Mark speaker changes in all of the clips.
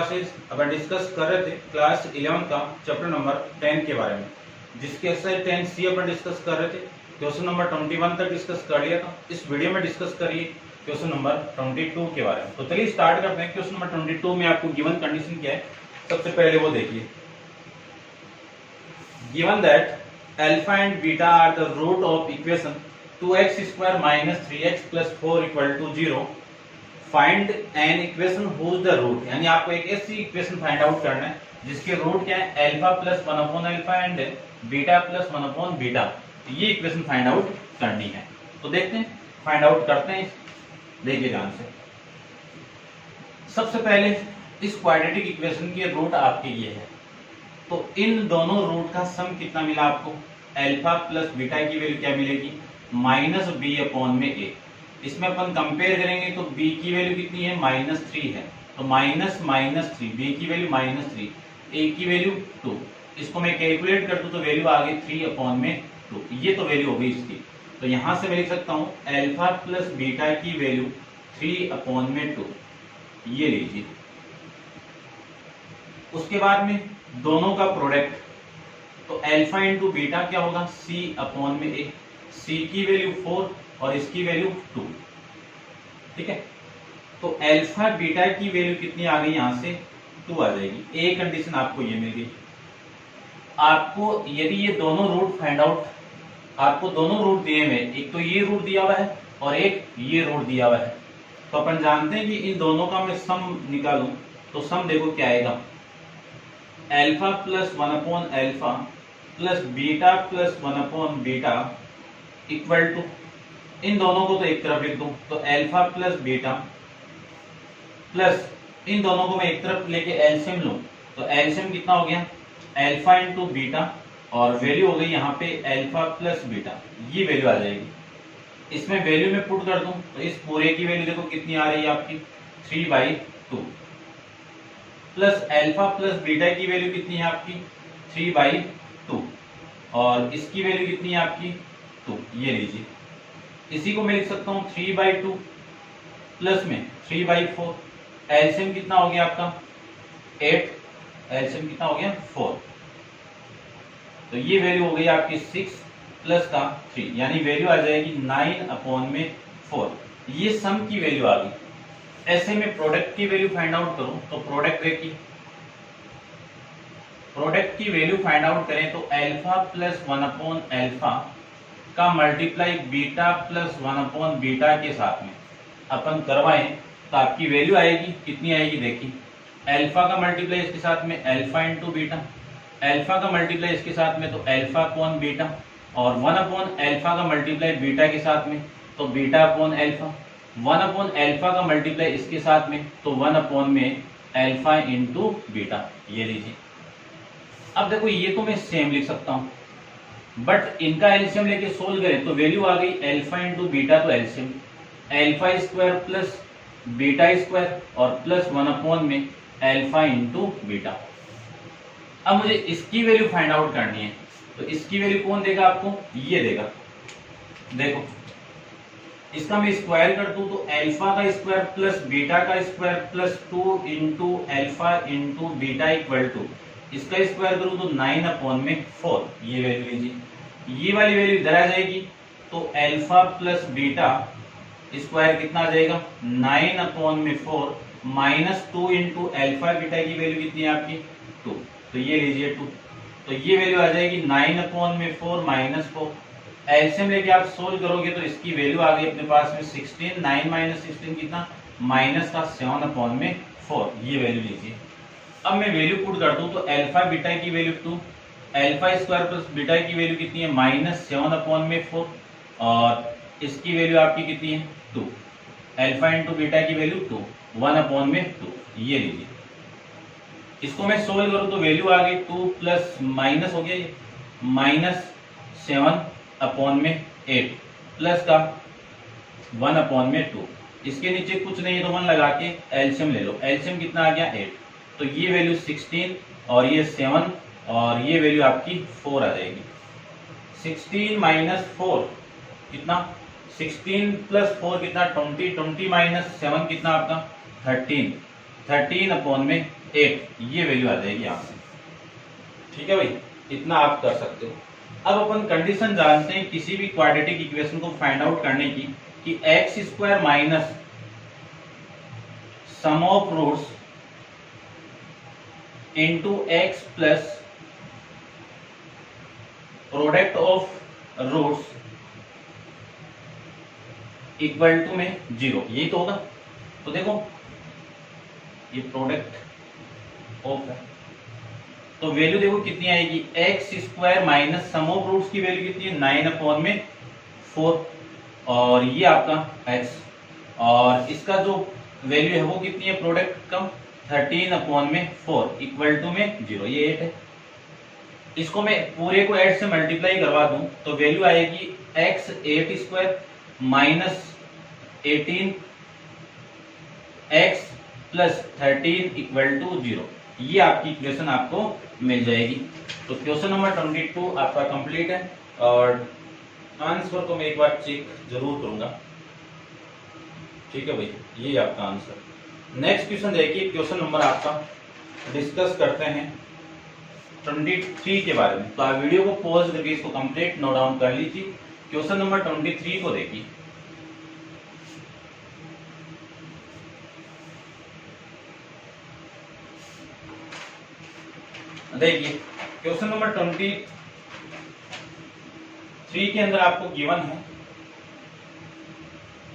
Speaker 1: Classes अपन discuss कर रहे थे क्लास 11 का चैप्टर नंबर 10 के बारे में, जिसके एक्सरसाइज 10C अपन डिस्कस कर रहे थे। क्वेश्चन नंबर 21 तक डिस्कस कर लिया था। इस वीडियो में डिस्कस करिए क्वेश्चन नंबर 22 के बारे में। तो चलिए स्टार्ट करते हैं। क्वेश्चन नंबर 22 में आपको गिवन कंडीशन क्या है, सबसे पहले वो देखिए। Given that alpha and beta are the root of equation 2x² - 3x + 4 = 0, find an equation whose the root, यानी आपको एक ऐसी इक्वेशन फाइंड आउट करना है जिसके रूट क्या है, अल्फा प्लस 1/अल्फा एंड बीटा प्लस 1/बीटा। ये इक्वेशन फाइंड आउट करनी है। तो देखते हैं, फाइंड आउट करते हैं। देखिए ध्यान से, सबसे पहले इस क्वाड्रेटिक इक्वेशन के रूट आपके ये है, तो इन दोनों रूट का सम कितना मिला आपको, अल्फा प्लस बीटा की वैल्यू क्या मिलेगी, -b/a। इसमें अपन कंपेयर करेंगे तो b की वैल्यू कितनी है, -3 है, तो -3, b की वैल्यू -3, a की वैल्यू 2। इसको मैं कैलकुलेट कर दूं तो वैल्यू आ गई 3/2। ये तो वैल्यू हो गई इसकी। तो यहां से मैं लिख सकता हूं अल्फा प्लस बीटा की वैल्यू 3/2, ये लीजिए। उसके बाद में दोनों का प्रोडक्ट, तो अल्फा इंटू बीटा क्या होगा, c/a। c की वैल्यू 4 और इसकी वैल्यू 2, ठीक है। तो अल्फा बीटा की वैल्यू कितनी आ गई, यहां से 2 आ जाएगी। ए कंडीशन आपको ये मिल गई। आपको यदि ये दोनों रूट फाइंड आउट, आपको दोनों रूट दिए हुए, एक तो ये रूट दिया हुआ है और एक ये रूट दिया हुआ है, तो अपन जानते हैं कि इन दोनों का मैं सम निकालूं तो सम देखो क्या आएगा, अल्फा प्लस 1/अल्फा प्लस बीटा प्लस 1/बीटा इक्वल टू, इन दोनों को तो एक तरफ लिख दूं तो अल्फा प्लस बीटा प्लस, इन दोनों को मैं एक तरफ लेके एलसीएम लूं तो एलसीएम कितना हो गया, अल्फा इंटू बीटा और वैल्यू हो गई यहाँ पे अल्फा प्लस बीटा, ये वैल्यू आ जाएगी। इसमें वैल्यू में पुट कर दूं तो इस पूरे की वैल्यू देखो कितनी आ रही है आपकी, 3/2 प्लस अल्फा प्लस बीटा की वैल्यू कितनी है आपकी, 3/2 और इसकी वैल्यू कितनी है आपकी 2, ये लीजिए। इसी को मैं लिख सकता हूं 3/2 प्लस में 3/4, एलसीएम कितना हो गया आपका 8, एलसीएम कितना हो गया 4, तो ये वैल्यू हो गई आपकी 6 प्लस का 3, यानी वैल्यू आ जाएगी 9/4। ये सम की वैल्यू आ गई। ऐसे में प्रोडक्ट की वैल्यू फाइंड आउट करूं तो प्रोडक्ट देखिए, प्रोडक्ट की वैल्यू फाइंड आउट करें तो अल्फा प्लस 1/अल्फा का मल्टीप्लाई बीटा प्लस 1/बीटा के साथ में अपन करवाएं तो आपकी वैल्यू आएगी, कितनी आएगी देखिए, अल्फा का मल्टीप्लाई इसके साथ में अल्फा इंटू बीटा, अल्फा का मल्टीप्लाई इसके साथ में तो अल्फा/बीटा और 1/अल्फा का मल्टीप्लाई बीटा के साथ में तो बीटा/अल्फा, 1/अल्फा का मल्टीप्लाई इसके साथ में तो 1/अल्फा इंटू बीटा, ये लीजिए। अब देखो ये तो मैं सेम लिख सकता हूं, बट इनका एलसीएम लेके सोल्व करें तो वैल्यू आ गई अल्फा इंटू बीटा, तो एलसीएम अल्फा² प्लस बीटा² और प्लस 1/में अल्फा इंटू बीटा। अब मुझे इसकी वैल्यू फाइंड आउट करनी है, तो इसकी वैल्यू कौन देगा आपको, ये देगा। देखो इसका मैं स्क्वायर कर दूं तो अल्फा का स्क्वायर प्लस बीटा का square plus 2 into alpha into beta equal to, इसका स्क्वायर करूं तो 9/4, ये वैल्यू लीजिए। ये वाली वैल्यू इधर आ जाएगी तो अल्फा प्लस बीटा स्क्वायर कितना आ जाएगा, 9/4 माइनस 2 इंटू अल्फा बीटा की वैल्यू कितनी है आपकी 2, तो ये लीजिए 2, तो ये वैल्यू आ जाएगी 9/4 माइनस 4। एलसीएम लेके आप सोल्व करोगे तो इसकी वैल्यू आ गई अपने पास में 16, 9 - 16 कितना, माइनस का 7/4, ये वैल्यू लीजिए। अब मैं वैल्यू पुट कर दूं तो अल्फा बीटा की वैल्यू 2, अल्फा² प्लस बीटा की वैल्यू कितनी है, -7/4 और इसकी वैल्यू आपकी कितनी है 2, अल्फा इंटू बीटा की वैल्यू 2, 1/2, ये लीजिए। इसको मैं सोल्व करूं तो वैल्यू आ गई 2 प्लस माइनस हो गया ये -7/8 प्लस का 1/2, इसके नीचे कुछ नहीं है तो 1 लगा के एलसीएम ले लो, एलसीएम कितना आ गया 8, तो ये वैल्यू 16 और ये 7 और ये वैल्यू आपकी 4 आ जाएगी। 16 माइनस 4 कितना, 16 प्लस 4 कितना 20, 20 माइनस 7 कितना आपका 13, 13/8, 8, ये वैल्यू आ जाएगी यहाँ से। ठीक है भाई, इतना आप कर सकते हो। अब अपन कंडीशन जानते हैं किसी भी क्वाड्रेटिक इक्वेशन को फाइंड आउट करने की कि x square minus sum of roots into x plus product of roots equal to में 0, यही तो होगा। तो देखो ये प्रोडक्ट ऑफ है, तो वैल्यू देखो कितनी आएगी, x square minus sum of roots की वैल्यू कितनी है 9/4, और ये आपका एक्स, और इसका जो वैल्यू है वो कितनी है प्रोडक्ट का 13/4 इक्वल टू में 0, ये 8 है। इसको मैं पूरे को 8 से मल्टीप्लाई करवा दूं तो वैल्यू आएगी x 8 square minus 18 x plus 13 equal to 0, ये आपकी इक्वेशन आपको मिल जाएगी। तो क्वेश्चन नंबर 22 आपका कंप्लीट है, और आंसर को मैं एक बार चेक जरूर करूंगा। ठीक है भाई, ये आपका आंसर। नेक्स्ट क्वेश्चन देखिए, क्वेश्चन नंबर आपका डिस्कस करते हैं 23 के बारे में। तो आप वीडियो को पॉज करके इसको कंप्लीट नोट डाउन कर लीजिए। क्वेश्चन नंबर 23 को देखिए। देखिए क्वेश्चन नंबर 23 के अंदर आपको गिवन है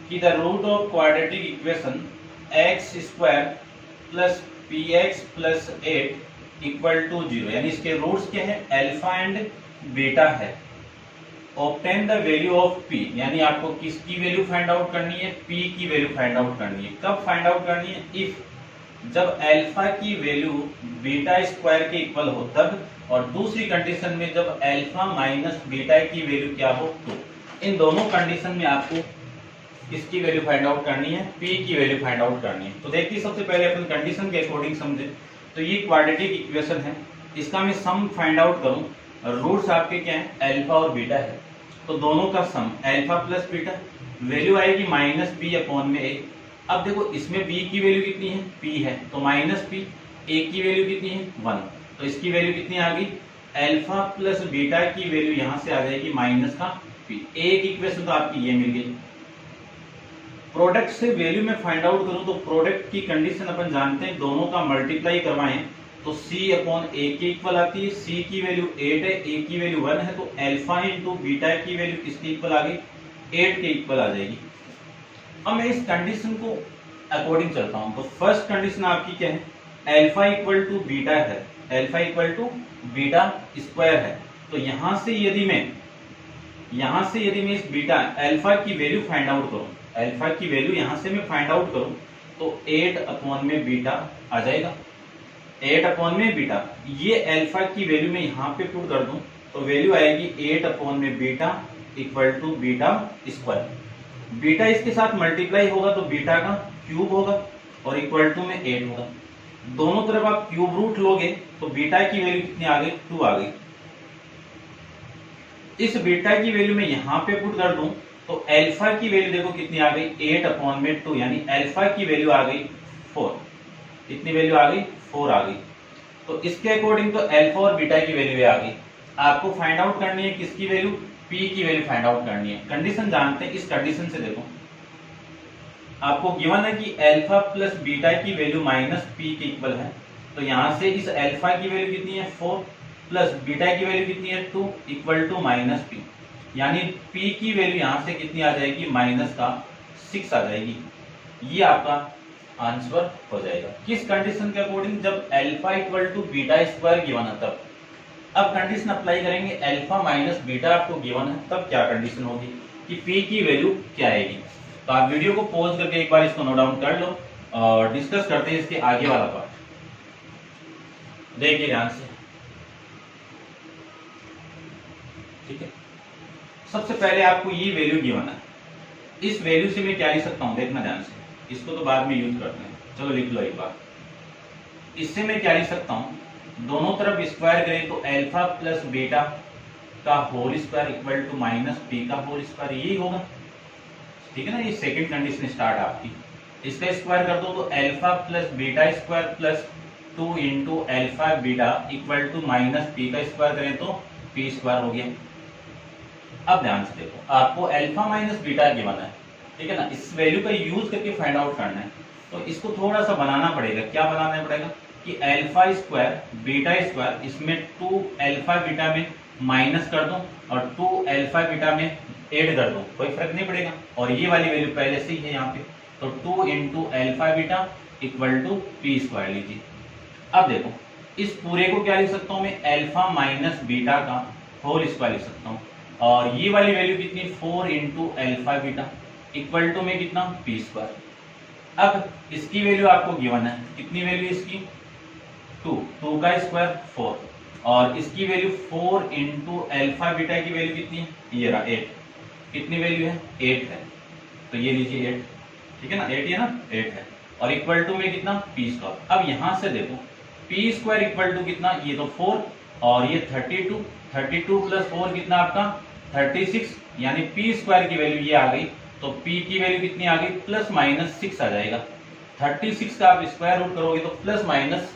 Speaker 1: कि the root of quadratic equation x square plus p x plus 8 equal to 0, यानी इसके रूट्स क्या है, अल्फा एंड बीटा है। Obtain the value of p, यानी आपको किसकी वैल्यू फाइंड आउट करनी है, p की वैल्यू फाइंड आउट करनी है। कब फाइंड आउट करनी है, इफ जब अल्फा की वैल्यू बीटा स्क्वायर के इक्वल हो तब, और दूसरी कंडीशन में जब अल्फा माइनस बीटा की वैल्यू क्या हो तो। इन दोनों कंडीशन में आपको किसकी वैल्यू फाइंड आउट करनी है, p की वैल्यू फाइंड आउट करनी है। तो देखिए सबसे पहले अपन कंडीशन के अकॉर्डिंग समझे, तो ये क्वाड्रेटिक इक्वेशन है, इसका मैं सम फाइंड आउट करूं, रूट्स आपके क्या है, अल्फा और बीटा है, तो दोनों का सम अल्फा प्लस बीटा, वैल्यू आएगी माइनस बी अपॉन में ए। अब देखो इसमें b की वैल्यू कितनी है, p है, तो माइनस p, a की वैल्यू कितनी है 1, तो इसकी वैल्यू कितनी आ गई, अल्फा प्लस बीटा की वैल्यू यहां से आ जाएगी माइनस का p। एक इक्वेशन तो आपकी ये मिल गई। प्रोडक्ट से वैल्यू में फाइंड आउट करूं तो प्रोडक्ट की कंडीशन अपन जानते हैं, दोनों का मल्टीप्लाई करवाएं तो c अपॉन a के इक्वल आती है। c की वैल्यू 8 है, a की वैल्यू 1 है, तो अल्फा इंटू बीटा की वैल्यू किसके इक्वल आ गई, 8 के इक्वल आ जाएगी। अब मैं इस कंडीशन को अकॉर्डिंग चलता हूं, तो फर्स्ट कंडीशन आपकी क्या है, अल्फा इक्वल टू बीटा है, alpha equal to beta square है। तो यहां से यदि मैं इस बीटा अल्फा की वैल्यू फाइंड आउट करूं, अल्फा की वैल्यू यहां से मैं फाइंड आउट करूं तो 8 अपॉन में बीटा आ जाएगा, 8 अपॉन में बीटा। ये अल्फा की वैल्यू में यहां पे पुट कर दूं तो वैल्यू आएगी 8 अपॉन में beta equal to beta square. Beta इसके साथ मल्टीप्लाई होगा तो बीटा का क्यूब होगा और इक्वल टू में 8 होगा। दोनों तरफ आप क्यूब रूट लोगे तो बीटा की वैल्यू कितनी आ गई, 2 आ गई। इस बीटा की वैल्यू में यहां पे पुट कर दूं तो अल्फा की वैल्यू देखो कितनी आ गई, 8 अपॉन में 2, यानी अल्फा की वैल्यू आ गई 4। कितनी वैल्यू आ गई, 4 आ गई। तो इसके अकॉर्डिंग तो अल्फा और बीटा की वैल्यू आ गई। आपको फाइंड आउट करनी है किसकी वैल्यू, p की वैल्यू फाइंड आउट करनी है। कंडीशन जानते हैं, इस कंडीशन से देखो आपको गिवन है कि अल्फा प्लस बीटा की वैल्यू माइनस p के इक्वल है, तो यहां से इस अल्फा की वैल्यू कितनी है 4 प्लस बीटा की वैल्यू कितनी है 2 इक्वल टू माइनस p, यानी p की वैल्यू यहां से कितनी आ जाएगी, माइनस का 6 आ जाएगी। ये आपका आंसर हो जाएगा। किस कंडीशन के अकॉर्डिंग, जब alpha equal to beta square given है तब। अब कंडीशन अप्लाई करेंगे, अल्फा माइनस बीटा आपको गिवन है तब क्या कंडीशन होगी कि p की वैल्यू क्या आएगी। तो आप वीडियो को पॉज करके एक बार इसको नोट डाउन कर लो और डिस्कस करते हैं इसके आगे वाला पार्ट। देखिए ध्यान से, ठीक है। सबसे पहले आपको ये वैल्यू गिवन है, इस वैल्यू से मैं क्या लिख सकता हूं, देखना ध्यान से, इसको तो बाद में यूज करते हैं, चलो लिख लो एक बार। इससे मैं क्या लिख सकता हूं, दोनों तरफ स्क्वायर करें तो अल्फा प्लस बीटा का whole square equal to minus p का होल स्क्वायर, यही होगा, ठीक है ना। ये सेकंड कंडीशन स्टार्ट आपकी, इसका स्क्वायर कर दो तो alpha plus beta square plus 2 into alpha beta equal to minus p का स्क्वायर करें तो पी स्क्वायर हो गया। अब ध्यान से देखो, आपको अल्फा माइनस बीटा गिवन है, ठीक है ना, इस वैल्यू का यूज करके फाइंड आउट करना है। तो इसको थोड़ा सा बनाना पड़ेगा। क्या बनाना पड़ेगा कि अल्फा स्क्वायर बीटा स्क्वायर, इसमें 2 अल्फा बीटा में माइनस कर दूं और 2 अल्फा बीटा में ऐड कर दूं, कोई फर्क नहीं पड़ेगा। और ये वाली वैल्यू पहले से ही है यहाँ पे, तो 2 into alpha beta equal to p square लीजिए। अब देखो, इस पूरे को क्या लिख सकता हूँ मैं, अल्फा माइनस बीटा का होल स्क्वायर लिख सकता हूँ। और ये वाली वैल्यू कितनी, 4 into alpha beta equal to में कितना, पी स्क्वायर। अब इसकी वैल्यू आपको गिवन है, कितनी वैल्यू इसकी, 2 का स्क्वायर 4, और इसकी वैल्यू 4 इंटू अल्फा बीटा की वैल्यू कितनी है, ये रहा 8। कितनी वैल्यू है, 8 है, तो ये लीजिए 8, ठीक है ना, 8 है ना, 8 है, और इक्वल टू में कितना, पी स्क्वायर। अब यहां से देखो, पी स्क्वायर इक्वल टू कितना, ये तो 4 और ये 32 प्लस 4 कितना आपका 36, यानी पी स्क्वायर की वैल्यू ये आ गई। तो पी की वैल्यू कितनी आ गई, प्लस माइनस 6 आ जाएगा। 36 का आप स्क्वायर रूट करोगे तो प्लस माइनस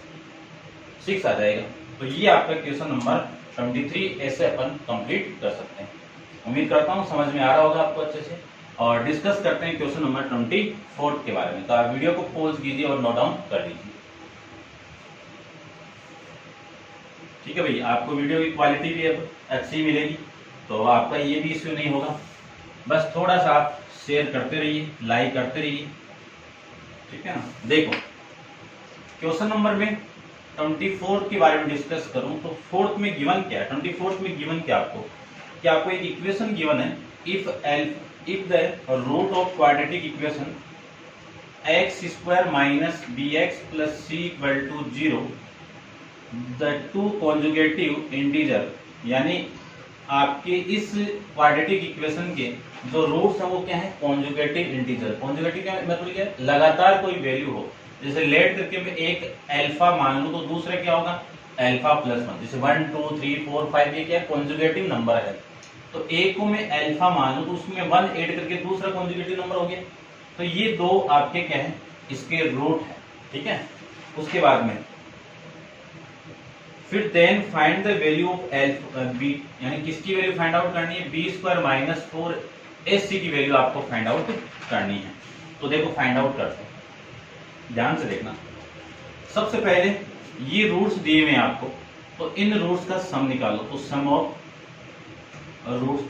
Speaker 1: 6 आ जाएगा। तो ये आपका क्वेश्चन नंबर 23 ऐसे अपन कंप्लीट कर सकते हैं। उम्मीद करता हूँ समझ में आ रहा होगा आपको अच्छे से। और डिस्कस करते हैं क्वेश्चन नंबर 24 के बारे में। तो आप वीडियो को पॉज कीजिए और नोट डाउन कर लीजिए। ठीक है भाई, आपको वीडियो की क्वालिटी भी अच्छी मिलेगी, तो आपका ये भी इश्यू नहीं होगा। बस थोड़ा सा आप शेयर करते रहिए, लाइक करते रहिए, ठीक है ना। देखो, क्वेश्चन नंबर में 24 के बारे में डिस्कस करूं तो फोर्थ में गिवन क्या है, 24 में गिवन क्या आपको एक इक्वेशन गिवन है, if the root of quadratic equation x square minus bx plus c equal to 0 the two conjugative integer, यानी आपके इस क्वाड्रेटिक इक्वेशन के जो रूट्स हैं वो क्या है, कॉन्जुगेटिव इंटीजर। कॉन्जुगेटिव क्या मतलब क्या है, लगातार कोई वैल्यू हो। जैसे लेट करके मैं एक अल्फा मान लूं तो दूसरा क्या होगा, अल्फा प्लस 1। जैसे 1 2 3 4 5 ये क्या है, कॉन्जुगेटिव नंबर है। तो एक को मैं अल्फा मान लूं तो उसमें 1 ऐड करके दूसरा कॉन्जुगेटिव नंबर हो गया। तो ये दो आपके क्या है, इसके रूट है, ठीक है। उसके बाद में फिर then find the value of B, यानी किसकी वैल्यू फाइंड आउट करनी है, B square minus 4 S C की वैल्यू आपको फाइंड आउट करनी है। तो देखो फाइंड आउट करते हैं, ध्यान से देखना। सबसे पहले ये रूट्स दिए हुए आपको, तो इन रूट्स का सम निकालो। तो सम ऑफ रूट्स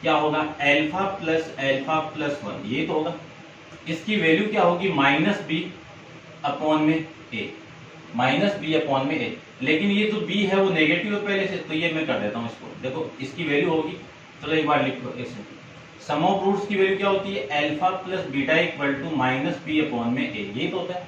Speaker 1: क्या होगा, अल्फा प्लस 1 ये तो होगा। इसकी वैल्यू क्या होगी, माइनस बी अपॉन में ए, माइनस बी अपॉन में ए। लेकिन ये जो बी है वो नेगेटिव है पहले से, तो ये मैं कर देता हूं इसको। देखो इसकी वैल्यू होगी, चलो एक बार लिख लो ऐसे। सम ऑफ रूट्स की वैल्यू क्या होती है, alpha plus beta equal to minus B upon में ए, ये तो होता है।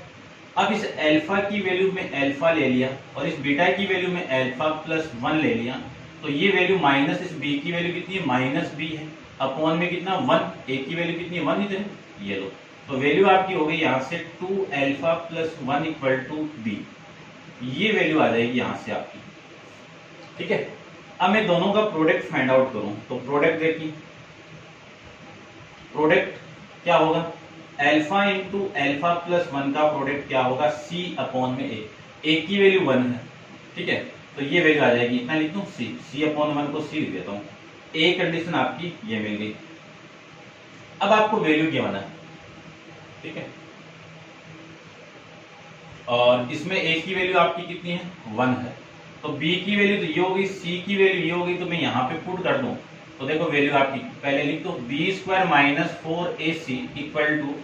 Speaker 1: अब इस अल्फा की वैल्यू में अल्फा ले लिया और इस बीटा की वैल्यू में अल्फा प्लस 1 ले लिया, तो ये वैल्यू माइनस इस बी की वैल्यू कितनी है, माइनस बी है, अपॉन में कितना 1, ए की वैल्यू कितनी है 1 इधर, ये लो। तो वैल्यू आपकी हो गई यहाँ से 2 alpha plus 1 equal to B, ये वैल्यू आ जाएगी यहाँ से आपकी, ठीक है। अब मैं दोनों का प्रोडक्ट फाइंड आउट करूं तो प्रोडक्ट देखिए, प्रोडक्ट क्या होगा, अल्फा इंटू अल्फा प्लस 1 का प्रोडक्ट क्या होगा, सी अपॉन में ए की वैल्यू 1 है, ठीक है। तो ये वैल्यू आ जाएगी, इतना लिख दूं सी अपॉन 1 को सी लिख देता हूं। ए कंडीशन आपकी ये मिल गई। अब आपको वैल्यू क्या बना, ठीक है, और इसमें ए की वैल्यू आपकी कितनी है 1 है, तो बी की वैल्यू तो ये होगी, सी की वैल्यू ये होगी, तो मैं यहाँ पे पुट कर दूं तो देखो वैल्यू आपकी पहले लिख दो, B square minus 4 A C equal to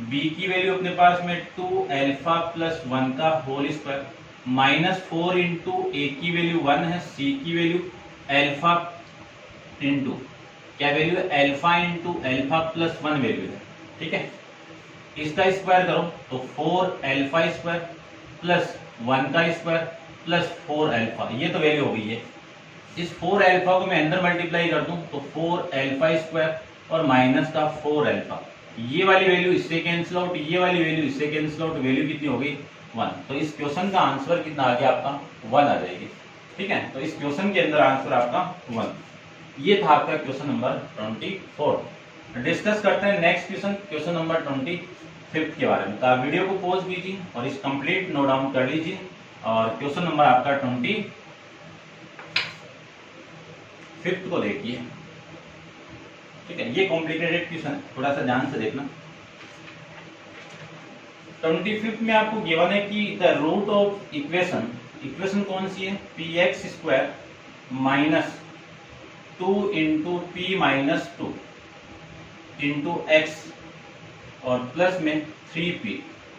Speaker 1: B की वैल्यू अपने पास में 2 अल्फा प्लस 1 का whole square minus 4 into A की वैल्यू 1 है, सी की वैल्यू अल्फा इंटू क्या वैल्यू है, alpha into alpha plus 1 value है, ठीक है। इसका स्क्वायर करो तो 4 अल्फा स्क्वायर प्लस 1 का स्क्वायर प्लस 4 अल्फा, ये तो वैल्यू हो गई है। इस 4 अल्फा को मैं अंदर मल्टीप्लाई कर दूं तो 4 अल्फा स्क्वायर और माइनस का 4 अल्फा, ये वाली वैल्यू इससे कैंसिल आउट, ये वाली वैल्यू इससे कैंसिल आउट, वैल्यू कितनी हो गई 1। तो इस क्वेश्चन का आंसर कितना आ गया आपका 1 आ जाएगी, ठीक है। तो इस क्वेश्चन के अंदर आंसर आपका 1। ये था आपका क्वेश्चन नंबर 24। डिस्कस करते हैं next question, question number 25। Fifth के बारे में। तो आप वीडियो को पॉज कीजिए और इस कंप्लीट नोट डाउन कर लीजिए और क्वेश्चन नंबर आपका 25 को देखिए। ठीक है, ये कॉम्प्लिकेटेड क्वेश्चन है, थोड़ा सा ध्यान से देखना। 25 में आपको गिवन है कि द रूट ऑफ इक्वेशन कौन सी है, P x square minus 2 into P minus 2 into x और प्लस में 3p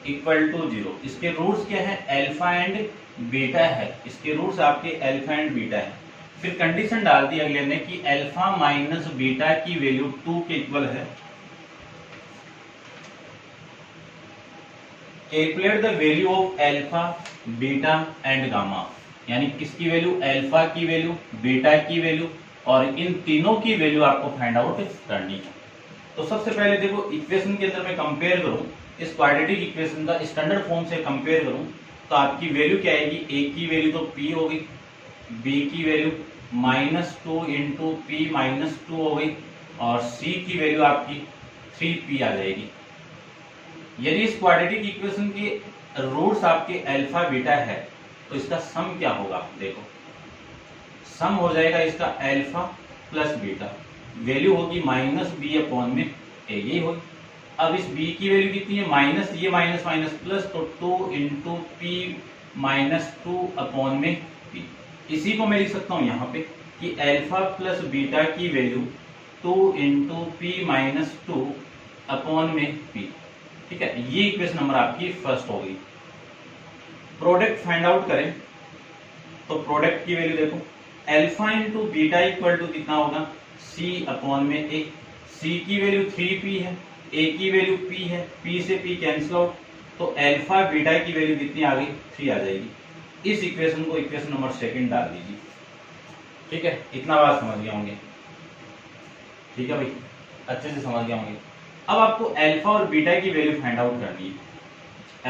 Speaker 1: इक्वल टू 0। इसके रूट्स क्या है, अल्फा एंड बीटा है। इसके रूट्स आपके अल्फा एंड बीटा है। फिर कंडीशन डाल दी अगले ने कि अल्फा माइनस बीटा की वैल्यू 2 के इक्वल है। Calculate the value of alpha beta and gamma, यानी किसकी वैल्यू, अल्फा की वैल्यू, बीटा की वैल्यू और इन तीनों की वैल्यू आपको फाइंड आउट करनी है। तो सबसे पहले देखो, इक्वेशन के अंदर मैं कंपेयर करूं, इस क्वाड्रेटिक इक्वेशन का स्टैंडर्ड फॉर्म से कंपेयर करूं तो आपकी वैल्यू क्या आएगी, ए की वैल्यू तो p होगी, बी की वैल्यू -2 इंटू पी माइनस 2 हो गई और c की वैल्यू आपकी 3p आ जाएगी। यदि इस क्वाड्रेटिक इक्वेशन के रूट्स आपके अल्फा बीटा है तो इसका सम क्या होगा, देखो सम हो जाएगा इसका अल्फा प्लस बीटा, वैल्यू होगी -b अपॉन में a, यही होगी। अब इस b की वैल्यू कितनी है, माइनस, ये माइनस माइनस प्लस, तो 2 इंटू पी माइनस 2 अपॉन में p। इसी को मैं लिख सकता हूं यहाँ पे कि अल्फा प्लस बीटा की value 2 into P minus 2 upon में p। ठीक है, ये इक्वेशन नंबर आपकी फर्स्ट होगी। प्रोडक्ट फाइंड आउट करें तो प्रोडक्ट की वैल्यू देखो, alpha into beta equal to कितना होगा, c अपॉन में a। c की वैल्यू 3p है, a की वैल्यू p है, p से p कैंसिल आउट, तो अल्फा बीटा की वैल्यू कितनी आ गई, 3 आ जाएगी। इस इक्वेशन को इक्वेशन नंबर सेकंड डाल दीजिए। ठीक है, इतना बात समझ गए होंगे। ठीक है भाई, अच्छे से समझ गए होंगे। अब आपको अल्फा और बीटा की वैल्यू फाइंड आउट करनी है।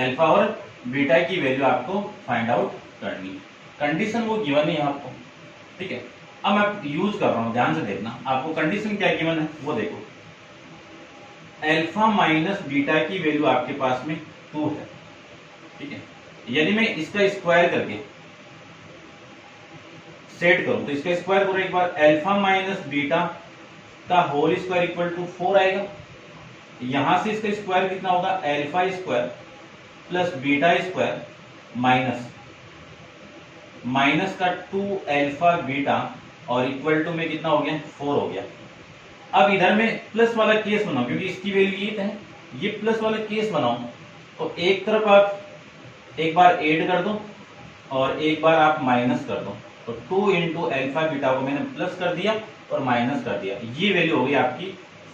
Speaker 1: अल्फा और बीटा की वैल्यू आपको फाइंड आउट करनी है। कंडीशन वो गिवन है आपको। ठीक है, अब मैं यूज कर रहा हूं, ध्यान से देखना। आपको कंडीशन क्या गिवन है वो देखो, अल्फा माइनस बीटा की वैल्यू आपके पास में 2 है। ठीक है, यदि मैं इसका स्क्वायर करके सेट करूं तो इसका स्क्वायर करो एक बार, अल्फा माइनस बीटा का होल स्क्वायर इक्वल टू 4 आएगा। यहां से इसका स्क्वायर कितना होगा, alpha square plus beta square minus का 2 अल्फा बीटा और इक्वल टू में कितना हो गया, 4 हो गया। अब इधर में प्लस वाला केस बनाओ क्योंकि इसकी वैल्यू ये है, ये प्लस वाला केस बनाओ तो एक तरफ आप एक बार ऐड कर दो और एक बार आप माइनस कर दो। तो 2 इंटू अल्फा बीटा को मैंने प्लस कर दिया और माइनस कर दिया, ये वैल्यू हो गई आपकी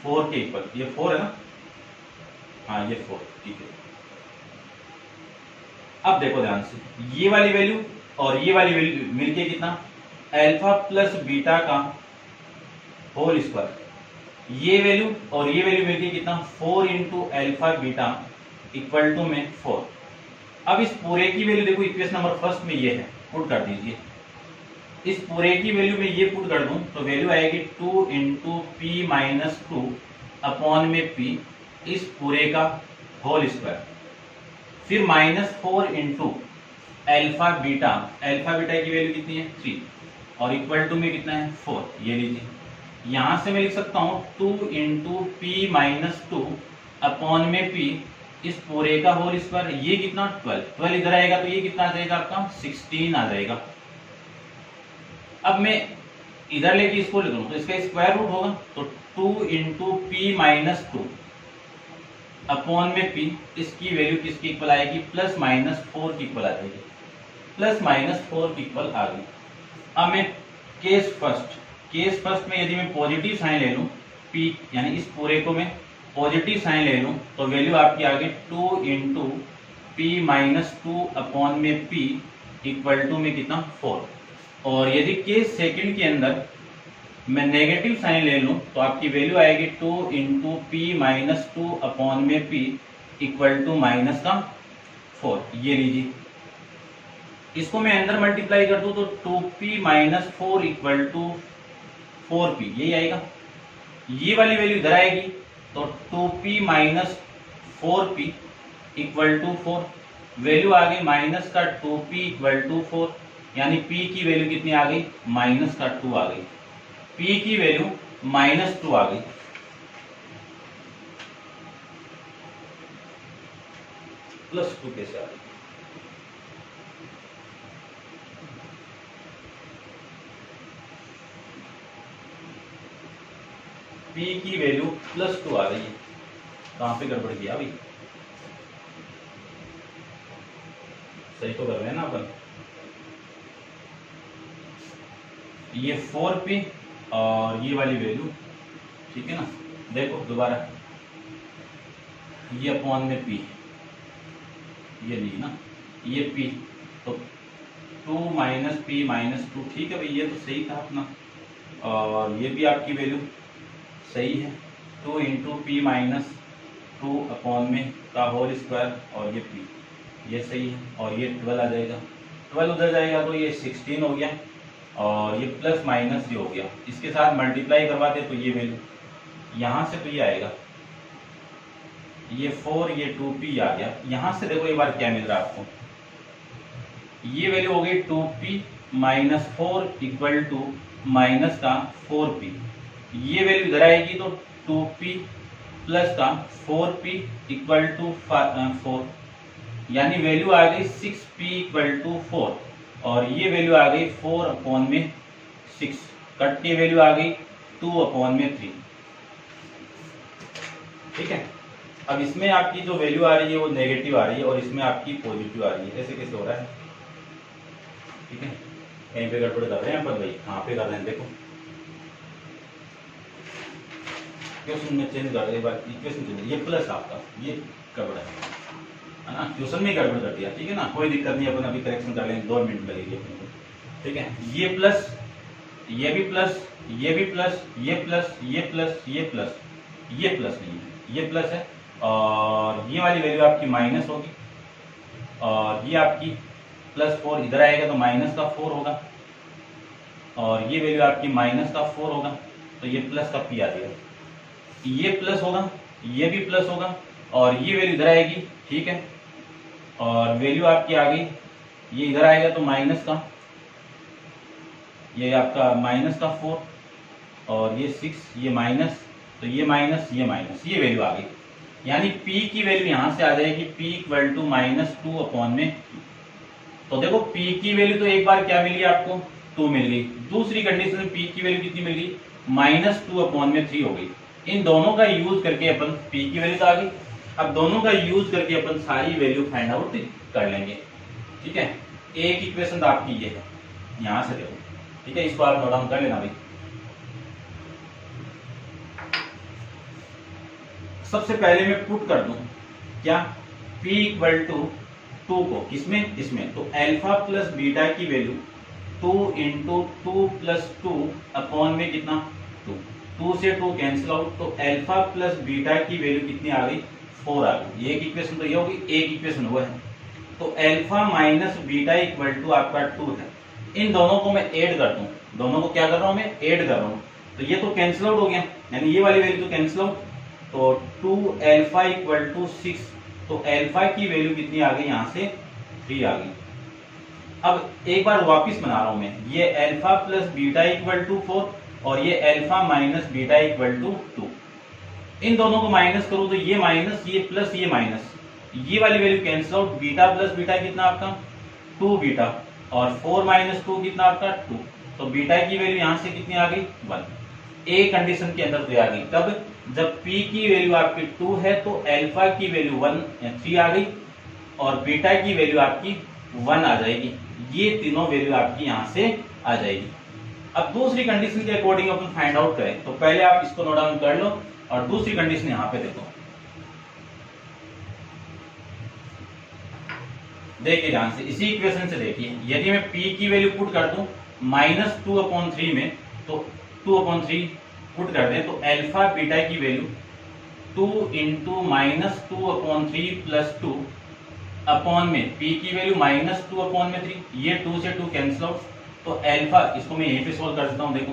Speaker 1: 4 के इक्वल। ये 4 है ना, हाँ ये 4, ठीक है। अब देखो ध्यान से, ये वाली वैल्यू और ये वाली वैल्यू मिलके कितना, अल्फा प्लस बीटा का होल स्क्वायर, ये वैल्यू और ये वैल्यू मिलके कितना, 4 into alpha beta equal to में 4। अब इस पूरे की वैल्यू देखो, इक्वेशन नंबर फर्स्ट में ये है, पुट कर दीजिए। इस पूरे की वैल्यू में ये पुट कर दूं तो वैल्यू आएगी 2 इंटू पी माइनस 2 अपॉन में p, इस पूरे का होल स्क्वायर, फिर -4 इंटू अल्फा बीटा की वैल्यू कितनी है, 3 और इक्वल टू में कितना है, 4। ये लीजिए, यहां से मैं लिख सकता हूं 2 इंटू पी माइनस 2 अपॉन में p, इस पूरे का होल स्क्वायर, ये कितना 12 इधर आएगा तो ये कितना आ जाएगा आपका 16 आ जाएगा। अब मैं इधर लेके इसको लिख लूं तो इसका स्क्वायर रूट होगा, तो 2 इंटू पी माइनस 2 अपॉन में p, इसकी वैल्यू किसकी इक्वल आएगी, +-4 की इक्वल आ जाएगी, +-4 की इक्वल आ गई। अब मैं केस फर्स्ट में यदि मैं पॉजिटिव साइन ले लूं p, यानी इस पूरे को मैं पॉजिटिव साइन ले लूं तो वैल्यू आपकी आ गई 2 इंटू पी माइनस 2 अपॉन में p इक्वल टू में कितना, 4। और यदि केस सेकंड के अंदर मैं नेगेटिव साइन ले लूं तो आपकी वैल्यू आएगी 2 इंटू पी माइनस 2 अपॉन में p इक्वल टू माइनस का 4। ये लीजिए, इसको मैं अंदर मल्टीप्लाई कर दूं तो 2p minus 4 equal to 4p, यही आएगा। ये वाली वैल्यू इधर आएगी तो 2p minus 4p equal to 4, value आ गई माइनस का 2p इक्वल टू 4, यानी p की वैल्यू कितनी आ गई, माइनस का 2 आ गई, p की वैल्यू -2 आ गई। +2 कैसे आ गई, p की वैल्यू +2 आ रही है, कहां पे गड़बड़ किया अभी, सही तो कर रहे हैं ना अपन। ये 4p और ये वाली वैल्यू, ठीक है ना, देखो दोबारा, ये अपॉन में p, ये नहीं ना, ये p, तो 2 माइनस p माइनस 2, ठीक है भाई, ये तो सही था अपना, और ये भी आपकी वैल्यू सही है, 2 इंटू पी माइनस 2 अपॉन में का होल स्क्वायर, और ये p, ये सही है, और ये 12 आ जाएगा, 12 उधर जाएगा तो ये 16 हो गया, और ये प्लस माइनस ये हो गया, इसके साथ मल्टीप्लाई करवाते तो ये वैल्यू यहाँ से तो ये आएगा, ये 4 ये 2p आ गया, यहाँ से देखो एक बार क्या मिल रहा है आपको, ये वैल्यू हो गई 2p minus 4 equal to minus का 4p, ये वैल्यू इधर आएगी तो 2p प्लस का 4p इक्वल टू 4, यानी वैल्यू आ गई 6p इक्वल टू 4, और ये वैल्यू आ गई 4 अपॉन में 6, कट की वैल्यू आ गई 2 अपॉन में 3, ठीक है। अब इसमें आपकी जो वैल्यू आ रही है वो नेगेटिव आ रही है, और इसमें आपकी पॉजिटिव आ रही है, ऐसे कैसे हो रहा है, ठीक है, कहीं पे गड़बड़ कर रहे हैं पर भाई, कहाँ पे कर रहे हैं देखो, क्वेश्चन में चेंज कर रहे, इक्वेशन चेंज, ये प्लस आपका ये गड़बड़ है ना, क्वेश्चन में गड़बड़ कर दिया, ठीक है ना, कोई दिक्कत नहीं, अपन अभी करेक्शन कर लेंगे, 2 मिनट लगेगी अपने को, ठीक है। ये प्लस, ये भी प्लस, ये भी प्लस, ये प्लस, ये प्लस, ये प्लस, ये प्लस नहीं है, ये प्लस है, और ये वाली वैल्यू आपकी माइनस होगी, और ये आपकी +4 इधर आएगा तो माइनस का 4 होगा, और ये वैल्यू आपकी माइनस का 4 होगा, तो ये प्लस का p आ जाएगा, ये प्लस होगा, ये भी प्लस होगा, और ये वैल्यू इधर आएगी, ठीक है, और वैल्यू आपकी आ गई, ये इधर आएगा तो माइनस का, ये आपका माइनस का 4, और ये 6, ये माइनस, तो ये माइनस, ये माइनस, ये वैल्यू आ गई, यानी p की वैल्यू यहां से आ जाएगी p इक्वल टू -2 अपॉन में, तो देखो p की वैल्यू तो एक बार क्या मिली आपको, 2 मिल गई, दूसरी कंडीशन में p की वैल्यू कितनी मिल गई, -2 अपॉन में 3 हो गई। इन दोनों का यूज करके अपन p की वैल्यू तो आ गई, अब दोनों का यूज करके अपन सारी वैल्यू फाइंड आउट कर लेंगे, ठीक है। एक इक्वेशन तो आपकी ये है, यहां से देखो, ठीक है, इसको आप नोट डाउन कर लेना भाई। सबसे पहले मैं पुट कर दूं क्या, p इक्वल टू 2 को किसमें, इसमें, तो अल्फा प्लस बीटा की वैल्यू 2 इंटू 2 प्लस 2 अपॉन में कितना 2, 2 से 2 कैंसिल आउट, तो अल्फा प्लस बीटा की वैल्यू कितनी आ गई, 4 आ गई। एक इक्वेशन तो ये होगी, एक इक्वेशन वो है, तो alpha minus beta equal to आपका 2 है। इन दोनों को मैं ऐड कर दूं, दोनों को क्या कर रहा हूं मैं, ऐड कर रहा हूं, तो ये तो कैंसिल आउट हो गया, यानी ये वाली वैल्यू तो कैंसिल आउट, तो 2 अल्फा इक्वल टू 6, तो अल्फा की वैल्यू कितनी आ गई, यहां से 3 आ गई। अब एक बार वापस बना रहा हूं मैं, ये alpha plus beta equal to 4, और ये alpha minus beta equal to 2, इन दोनों को माइनस करो तो ये माइनस, ये प्लस, ये माइनस, ये वाली value cancel out, beta plus beta कितना आपका 2 बीटा, और 4 माइनस 2 कितना आपका 2, तो बीटा की वैल्यू यहां से कितनी आ गई 1। ए कंडीशन के अंदर तो आ गई, तब जब p की वैल्यू आपकी 2 है तो अल्फा की वैल्यू 3 आ गई, और बीटा की वैल्यू आपकी 1 आ जाएगी, ये तीनों वैल्यू आपकी यहां से आ जाएगी। अब दूसरी कंडीशन के अकॉर्डिंग अपन फाइंड आउट करें, तो पहले आप इसको नोट डाउन कर लो, और दूसरी कंडीशन यहां पे देखो, देखिए ध्यान से, इसी इक्वेशन से देखिए, यदि मैं p की वैल्यू पुट कर दूं -2/3 में, तो 2/3 पुट कर दें, तो अल्फा बीटा की वैल्यू 2 इंटू -2/3 प्लस 2 अपॉन में p की वैल्यू -2/3, ये 2 से 2 कैंसिल आउट, तो अल्फा, इसको मैं यहीं पे सोल्व कर देता हूं, देखो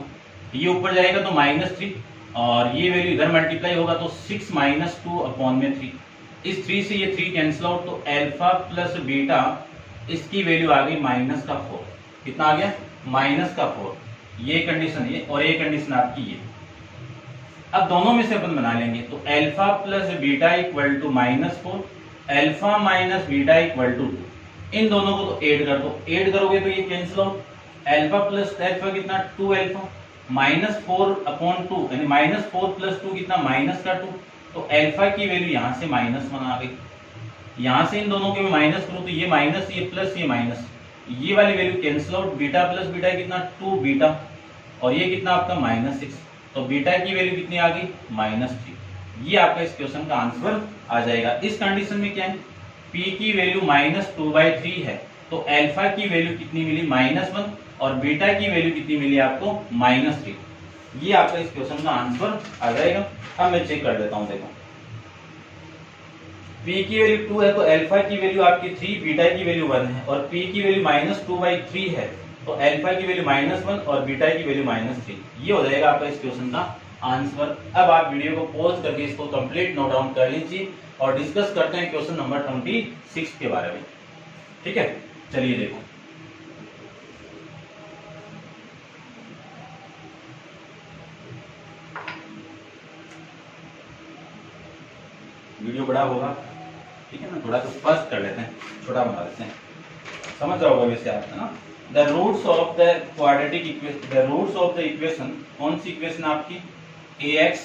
Speaker 1: ये ऊपर जाएगा तो -3, और ये वैल्यू इधर मल्टीप्लाई होगा तो 6 - 2/3, इस 3 से ये 3 कैंसिल आउट, तो अल्फा प्लस बीटा इसकी वैल्यू आ गई -4। कितना आ गया? -4। ये कंडीशन ये और ये कंडीशन आपकी ये। अब दोनों में से अपन बना लेंगे, तो alpha plus beta equal to -4, alpha minus beta equal to 2। इन दोनों को तो ऐड कर दो, ऐड करोगे तो ये cancel out. Alpha plus alpha कितना? 2 अल्फा, -4/2 यानी -4 + 2 कितना? -2। तो अल्फा की वैल्यू यहाँ से -1 आ गई। यहाँ से इन दोनों के मैं माइनस करूँ तो ये माइनस, ये प्लस, ये माइनस, ये वाली value cancel out. Beta plus beta कितना? 2 बीटा, और ये कितना आपका? -6। तो बीटा की वैल्यू कितनी आ गई? -3। ये आपका इस क्वेश्चन का आंसर आ जाएगा। इस कंडीशन में क्या है? P की वैल्यू -2/3 है, तो अल्फा की वैल्यू कितनी मिली? -1, और बीटा की वैल्यू कितनी मिली आपको? -3। ये आपका इस क्वेश्चन का आंसर आ जाएगा। अब मैं चेक कर देता हूं, देखो P की वैल्यू 2 है तो अल्फा की वैल्यू आपकी 3, बीटा की वैल्यू 1 है, और P की वैल्यू -2/3 है तो अल्फा की वैल्यू -1 और बीटा की वैल्यू -3। ये हो जाएगा आपका इस क्वेश्चन का आंसर। अब आप वीडियो को पॉज करके इसको कंप्लीट नोट डाउन कर लीजिए और डिस्कस करते हैं क्वेश्चन नंबर 26 के बारे में। ठीक है, चलिए देखो। वीडियो बड़ा होगा, ठीक है ना, थोड़ा तो स्पष्ट कर लेते हैं, छोटा बना लेते हैं, समझ जाओगे वैसे आप, है ना। The roots of the quadratic equation, the roots of the equation, कौन सी इक्वेशन आपकी? ax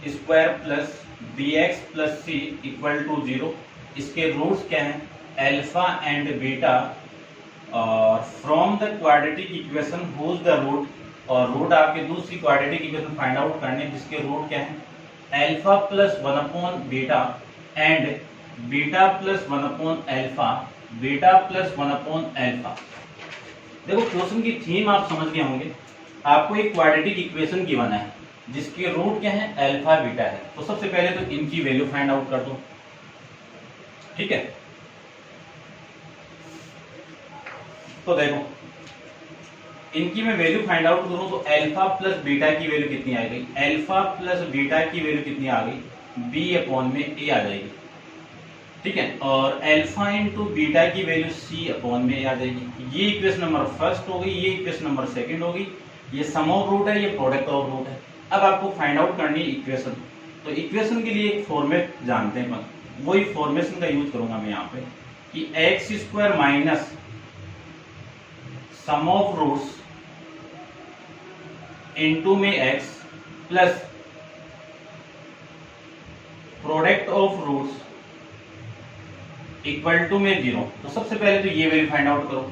Speaker 1: square plus bx plus c equal to 0। इसके रूट्स क्या हैं? Alpha and beta. और from the quadratic equation whose the root, और root आपके दूसरी क्वाड्रेटिक इक्वेशन फाइंड आउट करने, जिसके रूट क्या है? अल्फा प्लस 1/बीटा एंड बीटा प्लस 1/अल्फा, बीटा प्लस 1/अल्फा। देखो क्वेश्चन की थीम आप समझ गए होंगे। आपको एक क्वाड्रेटिक इक्वेशन की बना है जिसके रूट क्या है? अल्फा बीटा है। तो सबसे पहले तो इनकी वैल्यू फाइंड आउट कर दो, ठीक है। तो देखो इनकी मैं वैल्यू फाइंड आउट करूं तो अल्फा प्लस बीटा की वैल्यू कितनी आ गई? अल्फा प्लस बीटा की वैल्यू कितनी आ गई? b/a आ जाएगी, ठीक है। और अल्फा इंटू बीटा की वैल्यू c/a आ जाएगी। ये इक्वेशन नंबर फर्स्ट हो गई, ये इक्वेशन नंबर सेकंड हो गई। ये सम ऑफ रूट है, ये प्रोडक्ट ऑफ रूट है। अब आपको फाइंड आउट करनी है इक्वेशन। तो इक्वेशन के लिए एक फॉर्मेट जानते हैं, वही फॉर्मेशन का यूज करूंगा मैं यहाँ पे कि x² minus sum of roots into में x plus product of roots equal to में 0। तो सबसे पहले तो ये वैल्यू फाइंड आउट करो।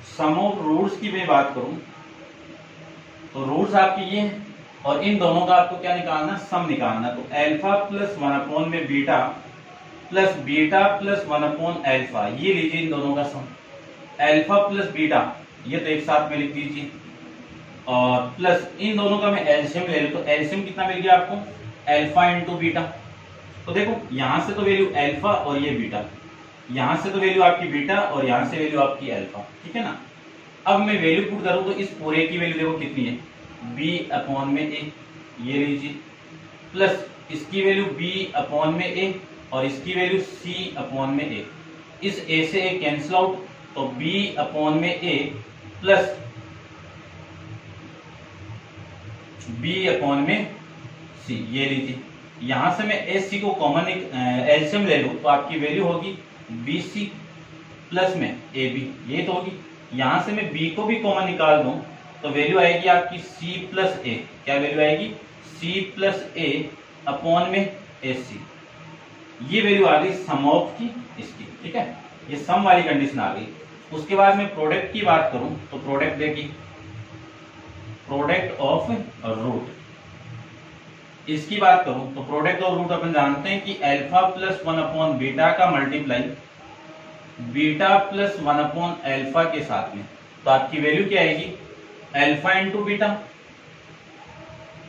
Speaker 1: सम ऑफ रूट्स की मैं बात करूं तो रूट्स आपकी ये हैं और इन दोनों का आपको क्या निकालना? सम निकालना। तो अल्फा प्लस 1 में बीटा प्लस बीटा प्लस 1/अल्फा, ये लीजिए इन दोनों का सम। अल्फा प्लस बीटा ये तो एक साथ में लिख दीजिए, और प्लस इन दोनों का मैं एलसीएम ले लूं तो एलसीएम कितना मिल गया आपको? Alpha into beta. तो देखो यहां से तो वैल्यू अल्फा और ये बीटा, यहां से तो वैल्यू आपकी बीटा और यहां से वैल्यू आपकी अल्फा, ठीक है ना। अब मैं वैल्यू पुट करूं तो इस पूरे की वैल्यू देखो कितनी है? b/a, ये लीजिए, प्लस इसकी वैल्यू b/a और इसकी वैल्यू c/a। इस a से a कैंसिल आउट, तो b/a प्लस b/c, ये लीजिए। यहां से मैं एस को कॉमन एलसीएम ले लूं तो आपकी वैल्यू होगी BC प्लस में AB, ये तो होगी। यहां से मैं B को भी कॉमन निकाल दूं तो वैल्यू आएगी आपकी C प्लस A। क्या वैल्यू आएगी? C प्लस A अपॉन में AC। ये वैल्यू आ गई सम ऑफ की इसकी, ठीक है। ये सम वाली कंडीशन आ गई। उसके बाद में प्रोडक्ट की बात करूं तो प्रोडक्ट देखिए, प्रोडक्ट ऑफ रूट, इसकी बात करूं तो प्रोडक्ट ऑफ रूट अपन जानते हैं कि अल्फा प्लस 1/बीटा का मल्टीप्लाई बीटा प्लस 1/अल्फा के साथ में, तो आपकी वैल्यू क्या आएगी? अल्फा इंटू बीटा,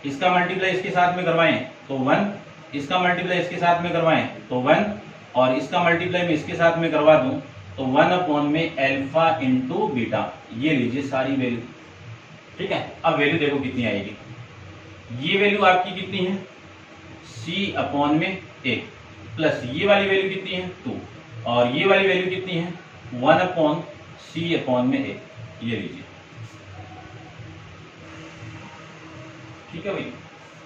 Speaker 1: इसका मल्टीप्लाई इसके साथ में करवाएं तो 1, इसका मल्टीप्लाई इसके साथ में करवाएं तो 1, और इसका मल्टीप्लाई मैं इसके साथ में करवा दूं तो 1/अल्फा इंटू बीटा। ये लीजिए सारी वैल्यू, ठीक है। अब वैल्यू देखो कितनी आएगी। ये वैल्यू आपकी कितनी है? c अपॉन में a प्लस ये वाली वैल्यू कितनी है 2 और ये वाली वैल्यू कितनी है 1 अपॉन c अपॉन में a, ये लीजिए। ठीक है भाई,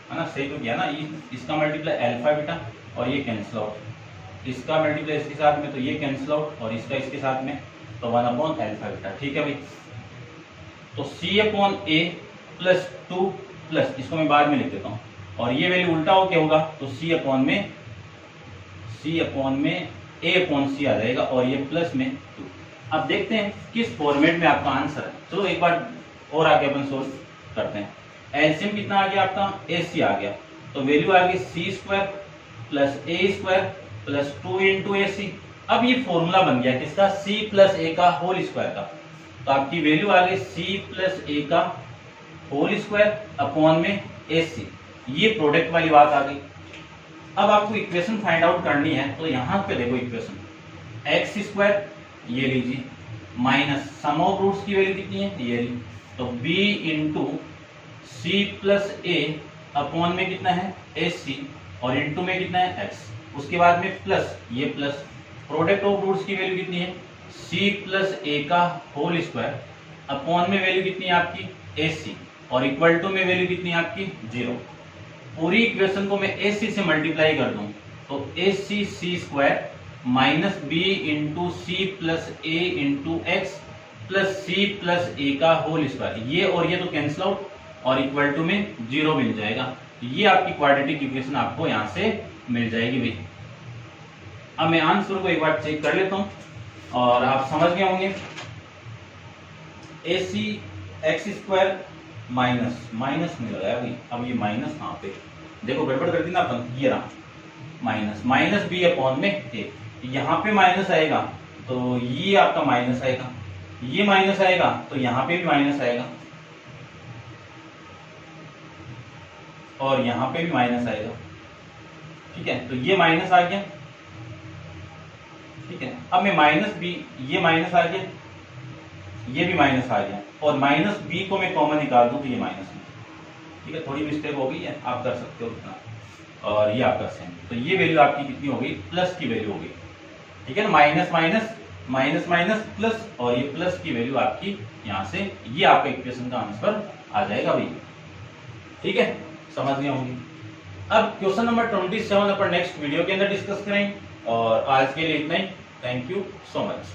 Speaker 1: है ना, सही तो किया ना। इसका मल्टीप्लाई अल्फा बीटा और ये कैंसिल आउट, इसका मल्टीप्लाई इसके साथ में तो ये कैंसिल आउट और इसका इसके साथ में तो 1 अपॉन अल्फा बीटा। ठीक है भाई, तो c upon a plus 2 plus इसको मैं बाद में लिख देता हूँ और ये वैल्यू उल्टा हो क्या होगा तो c अपॉन में a अपॉन c आ जाएगा और ये प्लस में 2। अब देखते हैं किस फॉर्मेट में आपका आंसर है। चलो एक बार और आगे अपन सोल्व करते हैं। एलसीएम कितना आ गया आपका ac आ गया, तो वैल्यू आ गई c square plus a square plus 2 into ac। अब ये फॉर्मूला बन गया किसका c प्लस a का होल स्क्वायर का, तो आपकी वैल्यू आ गई c प्लस a का होल स्क्वायर अपॉन में ac, ये प्रोडक्ट वाली बात आ गई। अब आपको इक्वेशन फाइंड आउट करनी है, तो यहाँ पे देखो इक्वेशन एक्स स्क्वायर ये लीजिए माइनस सम ऑफ रूट्स की वैल्यू कितनी है ये ली, तो b इंटू सी प्लस ए अपॉन में कितना है ac और इंटू में कितना है x, उसके बाद में प्लस ये प्लस प्रोडक्ट ऑफ रूट्स की वैल्यू कितनी है c प्लस a का होल स्क्वायर अपॉन में वैल्यू कितनी है आपकी ac और इक्वल टू में वैल्यू कितनी है आपकी 0। पूरी इक्वेशन को मैं ac से मल्टीप्लाई कर दूं तो ac c square minus B into C plus A into x plus C plus A का होल स्क्वायर, ये और ये तो कैंसिल आउट और इक्वल टू में 0 मिल जाएगा। ये आपकी क्वाड्रेटिक इक्वेशन आपको यहां से मिल जाएगी भाई। अब मैं आंसर को एक बार चेक कर लेता हूं और आप समझ गए होंगे। ac x square minus minus में लगाया भाई, अब ये माइनस कहां पे देखो गड़बड़ कर दी ना अपन, ये रहा माइनस माइनस बी अपॉन में ए, यहाँ पे माइनस आएगा तो ये आपका माइनस आएगा, ये माइनस आएगा तो यहाँ पे भी माइनस आएगा और यहाँ पे भी माइनस आएगा। ठीक है, तो ये माइनस आ गया। ठीक है, अब मैं माइनस बी, ये माइनस आ गया, ये भी माइनस आ गया और माइनस बी को मैं कॉमन निकाल दूं तो ये माइनस में। ठीक है, थोड़ी मिस्टेक हो गई है, आप कर सकते हो इतना, और ये आपका सेम, तो ये वैल्यू आपकी कितनी हो गई प्लस की वैल्यू हो गई। ठीक है ना, minus minus minus minus plus और ये प्लस की वैल्यू आपकी यहाँ से, ये आपका इक्वेशन का आंसर आ जाएगा भाई। ठीक है, समझ गए होंगे। अब क्वेश्चन नंबर 27 अपन नेक्स्ट वीडियो के अंदर डिस्कस करेंगे और आज के लिए इतना ही। Thank you so much.